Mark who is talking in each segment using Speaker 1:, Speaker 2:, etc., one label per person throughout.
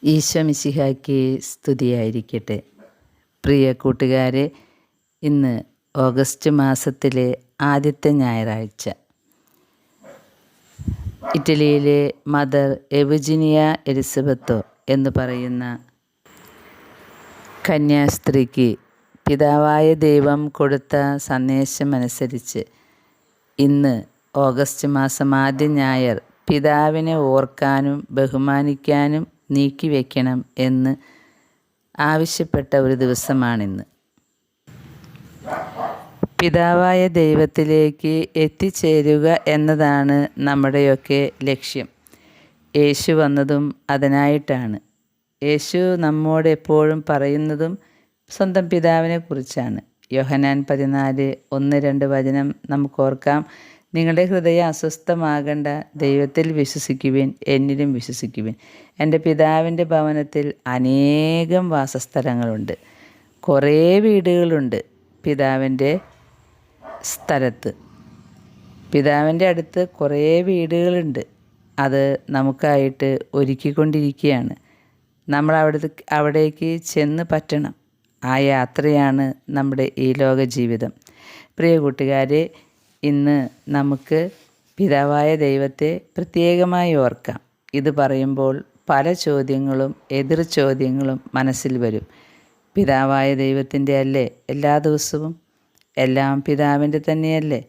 Speaker 1: ഈശോ മിശിഹായ്ക്ക് സ്തുതിയായിരിക്കട്ടെ. പ്രിയ കൂട്ടുകാരെ, ഇന്ന് ഓഗസ്റ്റ് മാസത്തിലെ ആദ്യത്തെ ഞായറാഴ്ച. ഇറ്റലിയിലെ മദർ എവുജിനിയ എലിസബത്തോ എന്ന് പറയുന്ന കന്യാസ്ത്രീക്ക് പിതാവായ ദൈവം കൊടുത്ത സന്ദേശമനുസരിച്ച് ഇന്ന് ഓഗസ്റ്റ് മാസം ആദ്യ ഞായർ പിതാവിനെ ഓർക്കാനും ബഹുമാനിക്കാനും നീക്കിവെക്കണം എന്ന് ആവശ്യപ്പെട്ട ഒരു ദിവസമാണിന്ന്. പിതാവായ ദൈവത്തിലേക്ക് എത്തിച്ചേരുക എന്നതാണ് നമ്മുടെയൊക്കെ ലക്ഷ്യം. യേശു വന്നതും അതിനായിട്ടാണ്. യേശു നമ്മോട് എപ്പോഴും പറയുന്നതും സ്വന്തം പിതാവിനെ കുറിച്ചാണ്. യോഹന്നാൻ 14:1-2 വചനം നമുക്കോർക്കാം. നിങ്ങളുടെ ഹൃദയം അസ്വസ്ഥമാകേണ്ട, ദൈവത്തിൽ വിശ്വസിക്കുവിൻ, എന്നിലും വിശ്വസിക്കുവിൻ. എൻ്റെ പിതാവിൻ്റെ ഭവനത്തിൽ അനേകം വാസസ്ഥലങ്ങളുണ്ട്. കുറേ വീടുകളുണ്ട് പിതാവിൻ്റെ സ്ഥലത്ത്. പിതാവിൻ്റെ അടുത്ത് കുറേ വീടുകളുണ്ട്. അത് നമുക്കായിട്ട് ഒരുക്കിക്കൊണ്ടിരിക്കുകയാണ്. നമ്മൾ അവിടേക്ക് ചെന്ന് പറ്റണം. ആ യാത്രയാണ് നമ്മുടെ ഈ ലോക ജീവിതം. പ്രിയ കൂട്ടുകാരെ, ഇന്ന് നമുക്ക് പിതാവായ ദൈവത്തെ പ്രത്യേകമായി ഓർക്കാം. ഇത് പറയുമ്പോൾ പല ചോദ്യങ്ങളും എതിർ ചോദ്യങ്ങളും മനസ്സിൽ വരും. പിതാവായ ദൈവത്തിൻ്റെ അല്ലേ എല്ലാ ദിവസവും? എല്ലാം പിതാവിൻ്റെ തന്നെയല്ലേ?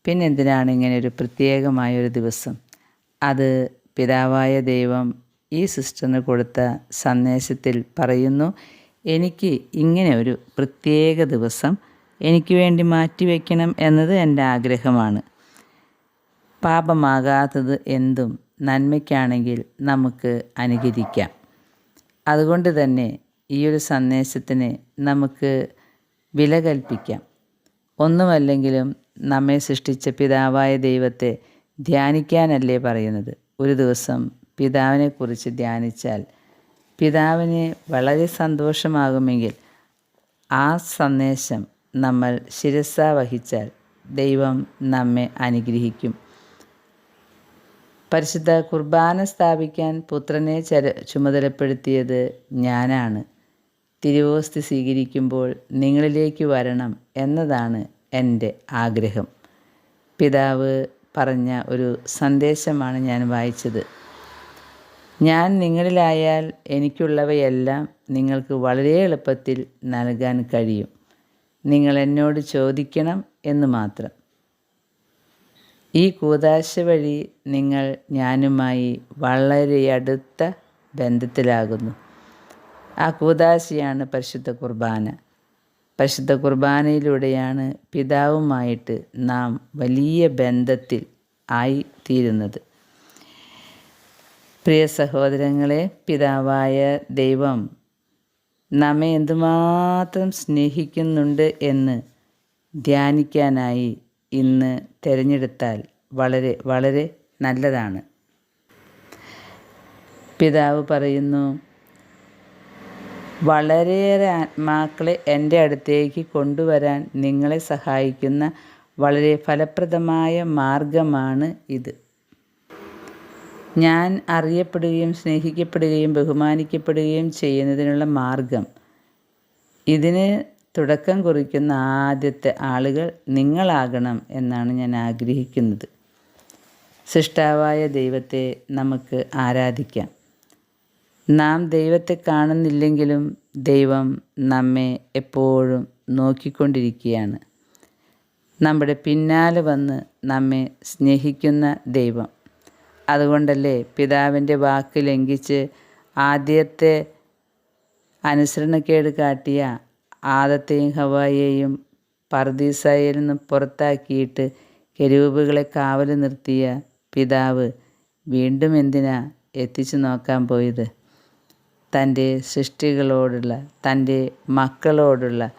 Speaker 1: പിന്നെന്തിനാണ് ഇങ്ങനെയൊരു പ്രത്യേകമായൊരു ദിവസം? അത് പിതാവായ ദൈവം ഈ സിസ്റ്ററിന് കൊടുത്ത സന്ദേശത്തിൽ പറയുന്നു. എനിക്ക് ഇങ്ങനെ ഒരു പ്രത്യേക ദിവസം എനിക്ക് വേണ്ടി മാറ്റിവെക്കണം എന്നത് എൻ്റെ ആഗ്രഹമാണ്. പാപമാകാത്തത് എന്തും നന്മയ്ക്കാണെങ്കിൽ നമുക്ക് അനുകരിക്കാം. അതുകൊണ്ട് തന്നെ ഈ ഒരു സന്ദേശത്തിന് നമുക്ക് വില കൽപ്പിക്കാം. ഒന്നുമല്ലെങ്കിലും നമ്മെ സൃഷ്ടിച്ച പിതാവായ ദൈവത്തെ ധ്യാനിക്കാനല്ലേ പറയുന്നത്. ഒരു ദിവസം പിതാവിനെക്കുറിച്ച് ധ്യാനിച്ചാൽ പിതാവിന് വളരെ സന്തോഷമാകുമെങ്കിൽ ആ സന്ദേശം നമ്മൾ ശിരസാ വഹിച്ചാൽ ദൈവം നമ്മെ അനുഗ്രഹിക്കും. പരിശുദ്ധ കുർബാന സ്ഥാപിക്കാൻ പുത്രനെ ചുമതലപ്പെടുത്തിയത് ഞാനാണ്. തിരുവോസ്തി സ്വീകരിക്കുമ്പോൾ നിങ്ങളിലേക്ക് വരണം എന്നതാണ് എൻ്റെ ആഗ്രഹം. പിതാവ് പറഞ്ഞ ഒരു സന്ദേശമാണ് ഞാൻ വായിച്ചത്. ഞാൻ നിങ്ങളിലായാൽ എനിക്കുള്ളവയെല്ലാം നിങ്ങൾക്ക് വളരെ എളുപ്പത്തിൽ നൽകാൻ കഴിയും. നിങ്ങൾ എന്നോട് ചോദിക്കണം എന്ന് മാത്രം. ഈ കൂദാശ വഴി നിങ്ങൾ ഞാനുമായി വളരെ അടുത്ത ബന്ധത്തിലാകുന്നു. ആ കൂദാശയാണ് പരിശുദ്ധ കുർബാന. പരിശുദ്ധ കുർബാനയിലൂടെയാണ് പിതാവുമായിട്ട് നാം വലിയ ബന്ധത്തിൽ ആയി തീരുന്നത്. പ്രിയ സഹോദരങ്ങളെ, പിതാവായ ദൈവം നമ്മെ എന്തുമാത്രം സ്നേഹിക്കുന്നുണ്ട് എന്ന് ധ്യാനിക്കാനായി ഇന്ന് തിരഞ്ഞെടുത്താൽ വളരെ വളരെ നല്ലതാണ്. പിതാവ് പറയുന്നു, വളരെയേറെ ആത്മാക്കളെ എൻ്റെ അടുത്തേക്ക് കൊണ്ടുവരാൻ നിങ്ങളെ സഹായിക്കുന്ന വളരെ ഫലപ്രദമായ മാർഗമാണ് ഇത്. ഞാൻ അറിയപ്പെടുകയും സ്നേഹിക്കപ്പെടുകയും ബഹുമാനിക്കപ്പെടുകയും ചെയ്യുന്നതിനുള്ള മാർഗം. ഇതിന് തുടക്കം കുറിക്കുന്ന ആദ്യത്തെ ആളുകൾ നിങ്ങളാകണം എന്നാണ് ഞാൻ ആഗ്രഹിക്കുന്നത്. സൃഷ്ടാവായ ദൈവത്തെ നമുക്ക് ആരാധിക്കാം. നാം ദൈവത്തെ കാണുന്നില്ലെങ്കിലും ദൈവം നമ്മെ എപ്പോഴും നോക്കിക്കൊണ്ടിരിക്കുകയാണ്. നമ്മുടെ പിന്നാലെ വന്ന് നമ്മെ സ്നേഹിക്കുന്ന ദൈവം. അതുകൊണ്ടല്ലേ പിതാവിൻ്റെ വാക്ക് ലംഘിച്ച് ആദ്യത്തെ അനുസരണക്കേട് കാട്ടിയ ആദത്തെയും ഹവ്വായെയും പർദീസായിൽ നിന്ന് പുറത്താക്കിയിട്ട് കെരൂബുകളെ കാവൽ നിർത്തിയ പിതാവ് വീണ്ടും എന്തിനാ എത്തിച്ചു നോക്കാൻ പോയത്? തൻ്റെ സൃഷ്ടികളോടുള്ള, തൻ്റെ മക്കളോടുള്ള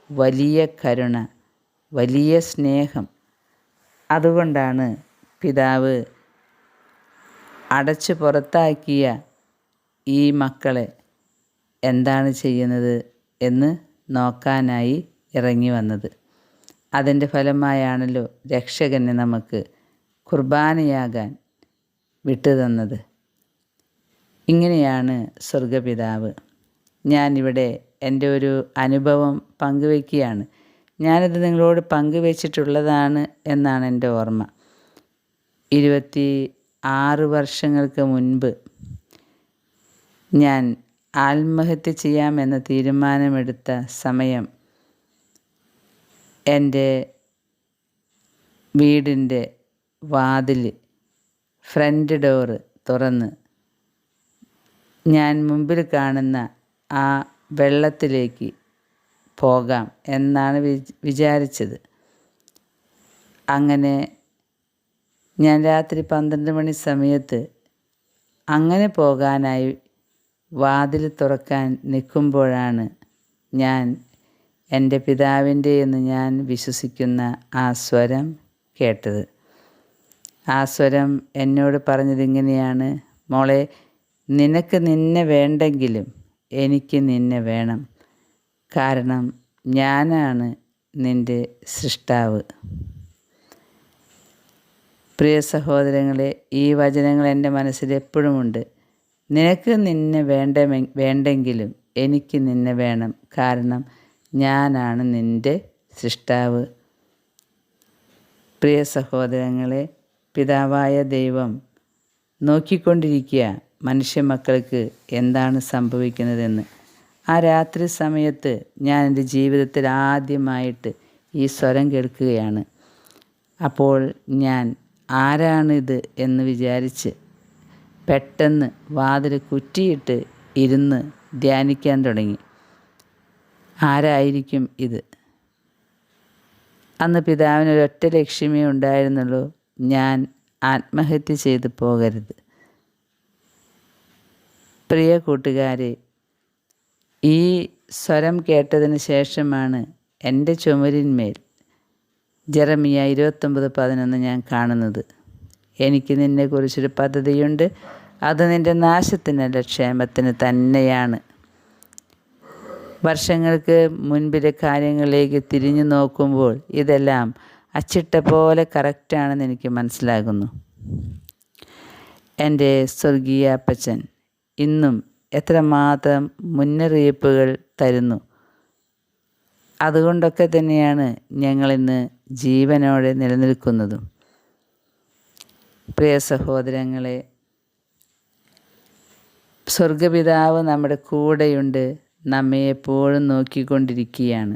Speaker 1: വലിയ കരുണ, വലിയ സ്നേഹം. അതുകൊണ്ടാണ് പിതാവ് അടച്ചു പുറത്താക്കിയ ഈ മക്കളെ എന്താണ് ചെയ്യുന്നത് എന്ന് നോക്കാനായി ഇറങ്ങി വന്നത്. അതിൻ്റെ ഫലമായാണല്ലോ രക്ഷകനെ നമുക്ക് കുർബാനയാകാൻ വിട്ടുതന്നത്. ഇങ്ങനെയാണ് സ്വർഗപിതാവ്. ഞാനിവിടെ എൻ്റെ ഒരു അനുഭവം പങ്കുവയ്ക്കുകയാണ്. ഞാനിത് നിങ്ങളോട് പങ്കുവച്ചിട്ടുള്ളതാണ് എന്നാണ് എൻ്റെ ഓർമ്മ. 26 വർഷങ്ങൾക്ക് മുൻപ് ഞാൻ ആത്മഹത്യ ചെയ്യാമെന്ന തീരുമാനമെടുത്ത സമയം എൻ്റെ വീടിൻ്റെ വാതിൽ ഫ്രണ്ട് ഡോറ് തുറന്ന് ഞാൻ മുമ്പിൽ കാണുന്ന ആ വെള്ളത്തിലേക്ക് പോകാം എന്നാണ് വിചാരിച്ചത്. അങ്ങനെ ഞാൻ രാത്രി 12 മണി സമയത്ത് അങ്ങനെ പോകാനായി വാതിൽ തുറക്കാൻ നിൽക്കുമ്പോഴാണ് ഞാൻ എൻ്റെ പിതാവിൻ്റെ എന്ന് ഞാൻ വിശ്വസിക്കുന്ന ആ സ്വരം കേട്ടത്. ആ സ്വരം എന്നോട് പറഞ്ഞതിങ്ങനെയാണ്: മോളെ, നിനക്ക് നിന്നെ വേണ്ടെങ്കിലും എനിക്ക് നിന്നെ വേണം. കാരണം ഞാനാണ് നിൻ്റെ സൃഷ്ടാവ്. പ്രിയ സഹോദരങ്ങളെ, ഈ വചനങ്ങൾ എൻ്റെ മനസ്സിൽ എപ്പോഴുമുണ്ട്. നിനക്ക് നിന്നെ വേണ്ടെങ്കിലും എനിക്ക് നിന്നെ വേണം. കാരണം ഞാനാണ് നിൻ്റെ സൃഷ്ടാവ്. പ്രിയ സഹോദരങ്ങളെ, പിതാവായ ദൈവം നോക്കിക്കൊണ്ടിരിക്കുക മനുഷ്യ മക്കൾക്ക് എന്താണ് സംഭവിക്കുന്നതെന്ന്. ആ രാത്രി സമയത്ത് ഞാൻ എൻ്റെ ജീവിതത്തിൽ ആദ്യമായിട്ട് ഈ സ്വരം കേൾക്കുകയാണ്. അപ്പോൾ ഞാൻ ആരാണിത് എന്ന് വിചാരിച്ച് പെട്ടെന്ന് വാതിൽ കുറ്റിയിട്ട് ഇരുന്ന് ധ്യാനിക്കാൻ തുടങ്ങി. ആരായിരിക്കും ഇത്? അന്ന് പിതാവിനൊരൊറ്റ ലക്ഷ്യമേ ഉണ്ടായിരുന്നുള്ളൂ: ഞാൻ ആത്മഹത്യ ചെയ്തു പോകരുത്. പ്രിയ കൂട്ടുകാരെ, ഈ സ്വരം കേട്ടതിന് ശേഷമാണ് എൻ്റെ ചുമരിന്മേൽ ജെറമിയ 29:11 ഞാൻ കാണുന്നത്. എനിക്ക് നിന്നെക്കുറിച്ചൊരു പദ്ധതിയുണ്ട്, അത് നിൻ്റെ നാശത്തിനല്ല, ക്ഷേമത്തിന് തന്നെയാണ്. വർഷങ്ങൾക്ക് മുൻപിലെ കാര്യങ്ങളിലേക്ക് തിരിഞ്ഞു നോക്കുമ്പോൾ ഇതെല്ലാം അച്ചിട്ട പോലെ കറക്റ്റാണെന്ന് എനിക്ക് മനസ്സിലാകുന്നു. എൻ്റെ സ്വർഗീയ അപ്പച്ചൻ ഇന്നും എത്രമാത്രം മുന്നറിയിപ്പുകൾ തരുന്നു. അതുകൊണ്ടൊക്കെ തന്നെയാണ് ഞങ്ങളിന്ന് ജീവനോടെ നിലനിൽക്കുന്നതും. പ്രിയ സഹോദരങ്ങളെ, സ്വർഗപിതാവ് നമ്മുടെ കൂടെയുണ്ട്, നമ്മെ എപ്പോഴും നോക്കിക്കൊണ്ടിരിക്കുകയാണ്.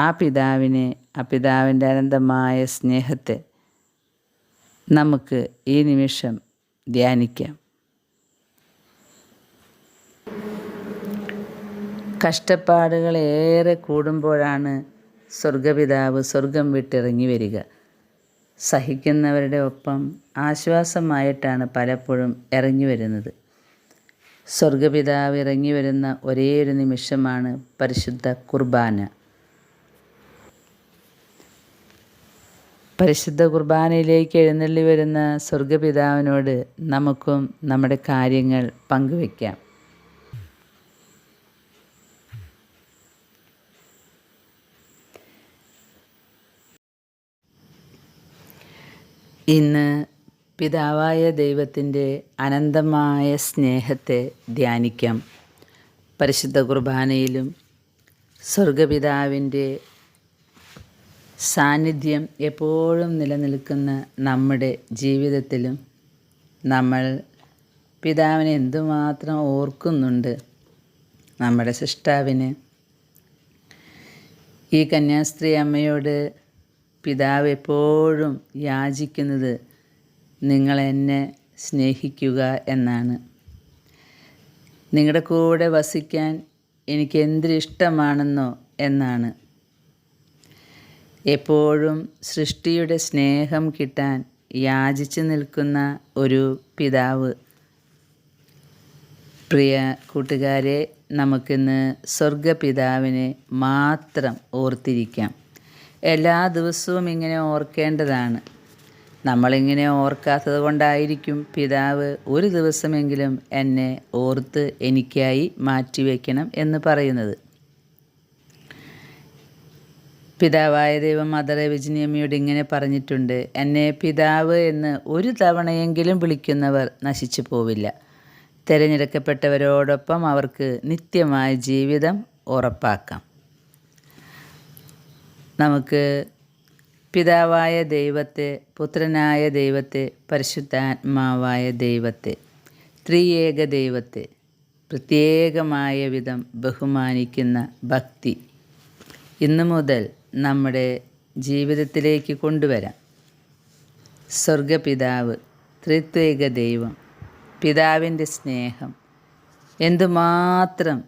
Speaker 1: ആ പിതാവിൻ്റെ അനന്തമായ സ്നേഹത്തെ നമുക്ക് ഈ നിമിഷം ധ്യാനിക്കാം. കഷ്ടപ്പാടുകൾ ഏറെ കൂടുമ്പോഴാണ് സ്വർഗപിതാവ് സ്വർഗം വിട്ടിറങ്ങി വരിക. സഹിക്കുന്നവരുടെ ഒപ്പം ആശ്വാസമായിട്ടാണ് പലപ്പോഴും ഇറങ്ങി വരുന്നത്. സ്വർഗപിതാവ് ഇറങ്ങി വരുന്ന ഒരേ ഒരു നിമിഷമാണ് പരിശുദ്ധ കുർബാന. പരിശുദ്ധ കുർബാനയിലേക്ക് എഴുന്നള്ളി വരുന്ന സ്വർഗപിതാവിനോട് നമുക്കും നമ്മുടെ കാര്യങ്ങൾ പങ്കുവയ്ക്കാം. ഇന്ന് പിതാവായ ദൈവത്തിൻ്റെ അനന്തമായ സ്നേഹത്തെ ധ്യാനിക്കാം. പരിശുദ്ധ കുർബാനയിലും സ്വർഗപിതാവിൻ്റെ സാന്നിധ്യം എപ്പോഴും നിലനിൽക്കുന്ന നമ്മുടെ ജീവിതത്തിലും നമ്മൾ പിതാവിനെ എന്തുമാത്രം ഓർക്കുന്നുണ്ട്. നമ്മുടെ സൃഷ്ടാവിന് ഈ കന്യാസ്ത്രീ അമ്മയോട് പിതാവ് എപ്പോഴും യാചിക്കുന്നത് നിങ്ങളെന്നെ സ്നേഹിക്കുക എന്നാണ്. നിങ്ങളുടെ കൂടെ വസിക്കാൻ എനിക്ക് എന്തിഷ്ടമാണെന്നോ എന്നാണ്. എപ്പോഴും സൃഷ്ടിയുടെ സ്നേഹം കിട്ടാൻ യാചിച്ചു നിൽക്കുന്ന ഒരു പിതാവ്. പ്രിയ കൂട്ടുകാരെ, നമുക്കിന്ന് സ്വർഗപിതാവിനെ മാത്രം ഓർത്തിരിക്കാം. എല്ലാ ദിവസവും ഇങ്ങനെ ഓർക്കേണ്ടതാണ്. നമ്മളിങ്ങനെ ഓർക്കാത്തത് കൊണ്ടായിരിക്കും പിതാവ് ഒരു ദിവസമെങ്കിലും എന്നെ ഓർത്ത് എനിക്കായി മാറ്റിവെക്കണം എന്ന് പറയുന്നത്. പിതാവായ ദൈവം മദർ വിജിനിയമ്മയോട് ഇങ്ങനെ പറഞ്ഞിട്ടുണ്ട്: എന്നെ പിതാവ് എന്ന് ഒരു തവണയെങ്കിലും വിളിക്കുന്നവർ നശിച്ചു പോവില്ല. തിരഞ്ഞെടുക്കപ്പെട്ടവരോടൊപ്പം അവർക്ക് നിത്യമായ ജീവിതം ഉറപ്പാക്കാം. നമുക്ക് പിതാവായ ദൈവത്തെ, പുത്രനായ ദൈവത്തെ, പരിശുദ്ധാത്മാവായ ദൈവത്തെ, ത്രിയേക ദൈവത്തെ പ്രത്യേകമായ വിധം ബഹുമാനിക്കുന്ന ഭക്തി ഇന്നു മുതൽ നമ്മുടെ ജീവിതത്തിലേക്ക് കൊണ്ടുവരാം. സ്വർഗപിതാവ്, ത്രിത്വേക ദൈവം, പിതാവിൻ്റെ സ്നേഹം, എന്തുമാത്രം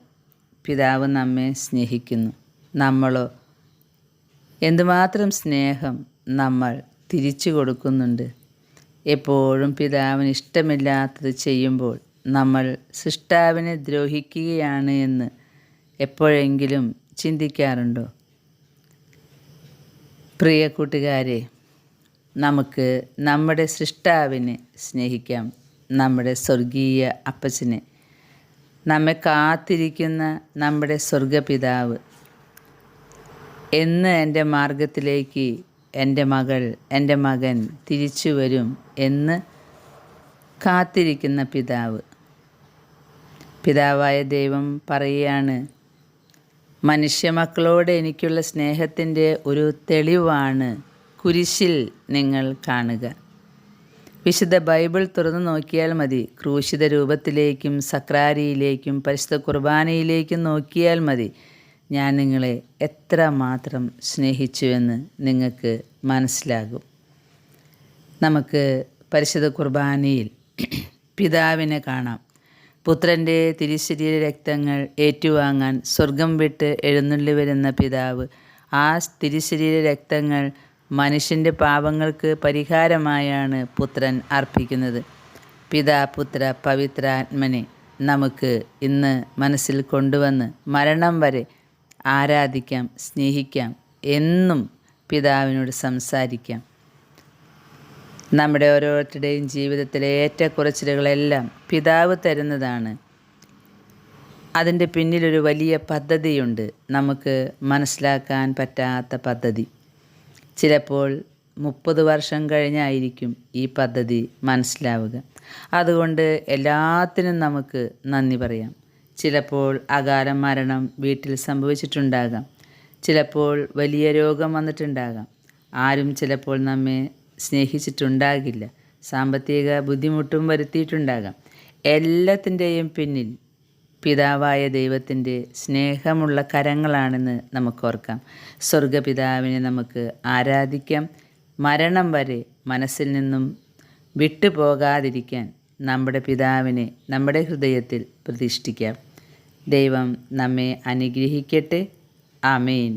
Speaker 1: പിതാവ് നമ്മെ സ്നേഹിക്കുന്നു, നമ്മളോ എന്തുമാത്രം സ്നേഹം നമ്മൾ തിരിച്ചു കൊടുക്കുന്നുണ്ട്. എപ്പോഴും പിതാവിന് ഇഷ്ടമില്ലാത്തത് ചെയ്യുമ്പോൾ നമ്മൾ സൃഷ്ടാവിനെ ദ്രോഹിക്കുകയാണ് എന്ന് എപ്പോഴെങ്കിലും ചിന്തിക്കാറുണ്ടോ? പ്രിയ കൂട്ടുകാരെ, നമുക്ക് നമ്മുടെ സൃഷ്ടാവിനെ സ്നേഹിക്കാം, നമ്മുടെ സ്വർഗീയ അപ്പച്ചനെ, നമ്മെ കാത്തിരിക്കുന്ന നമ്മുടെ സ്വർഗപിതാവ്. എന്ന് എൻ്റെ മാർഗത്തിലേക്ക് എൻ്റെ മകൾ, എൻ്റെ മകൻ തിരിച്ചു വരും എന്ന് കാത്തിരിക്കുന്ന പിതാവ്. പിതാവായ ദൈവം പറയുകയാണ്, മനുഷ്യമക്കളോട് എനിക്കുള്ള സ്നേഹത്തിൻ്റെ ഒരു തെളിവാണ് കുരിശിൽ നിങ്ങൾ കാണുക. വിശുദ്ധ ബൈബിൾ തുറന്നു നോക്കിയാൽ മതി. ക്രൂശിത രൂപത്തിലേക്കും സക്രാരിയിലേക്കും പരിശുദ്ധ കുർബാനയിലേക്കും നോക്കിയാൽ മതി. ഞാൻ നിങ്ങളെ എത്രമാത്രം സ്നേഹിച്ചുവെന്ന് നിങ്ങൾക്ക് മനസ്സിലാകും. നമുക്ക് പരിശുദ്ധ കുർബാനയിൽ പിതാവിനെ കാണാം. പുത്രൻ്റെ തിരുശരീര രക്തങ്ങൾ ഏറ്റുവാങ്ങാൻ സ്വർഗം വിട്ട് എഴുന്നള്ളി വരുന്ന പിതാവ്. ആ തിരുശരീര രക്തങ്ങൾ മനുഷ്യൻ്റെ പാപങ്ങൾക്ക് പരിഹാരമായാണ് പുത്രൻ അർപ്പിക്കുന്നത്. പിതാ, പുത്ര, പവിത്രാത്മനെ നമുക്ക് ഇന്ന് മനസ്സിൽ കൊണ്ടുവന്ന് മരണം വരെ ആരാധിക്കാം, സ്നേഹിക്കാം, എന്നും പിതാവിനോട് സംസാരിക്കാം. നമ്മുടെ ഓരോരുത്തരുടെയും ജീവിതത്തിലെ ഏറ്റക്കുറച്ചിലുകളെല്ലാം പിതാവ് തരുന്നതാണ്. അതിൻ്റെ പിന്നിലൊരു വലിയ പദ്ധതിയുണ്ട്, നമുക്ക് മനസ്സിലാക്കാൻ പറ്റാത്ത പദ്ധതി. ചിലപ്പോൾ 30 വർഷം കഴിഞ്ഞായിരിക്കും ഈ പദ്ധതി മനസ്സിലാവുക. അതുകൊണ്ട് എല്ലാത്തിനും നമുക്ക് നന്ദി പറയാം. ചിലപ്പോൾ അകാല മരണം വീട്ടിൽ സംഭവിച്ചിട്ടുണ്ടാകാം. ചിലപ്പോൾ വലിയ രോഗം വന്നിട്ടുണ്ടാകാം. ആരും ചിലപ്പോൾ നമ്മെ സ്നേഹിച്ചിട്ടുണ്ടാകില്ല. സാമ്പത്തിക ബുദ്ധിമുട്ടും വരുത്തിയിട്ടുണ്ടാകാം. എല്ലാത്തിൻ്റെയും പിന്നിൽ പിതാവായ ദൈവത്തിൻ്റെ സ്നേഹമുള്ള കരങ്ങളാണെന്ന് നമുക്കോർക്കാം. സ്വർഗപിതാവിനെ നമുക്ക് ആരാധിക്കാം. മരണം വരെ മനസ്സിൽ നിന്നും വിട്ടുപോകാതിരിക്കാൻ നമ്മുടെ പിതാവിനെ നമ്മുടെ ഹൃദയത്തിൽ പ്രതിഷ്ഠിക്കാം. ദൈവം നമ്മെ അനുഗ്രഹിക്കട്ടെ. ആമേൻ.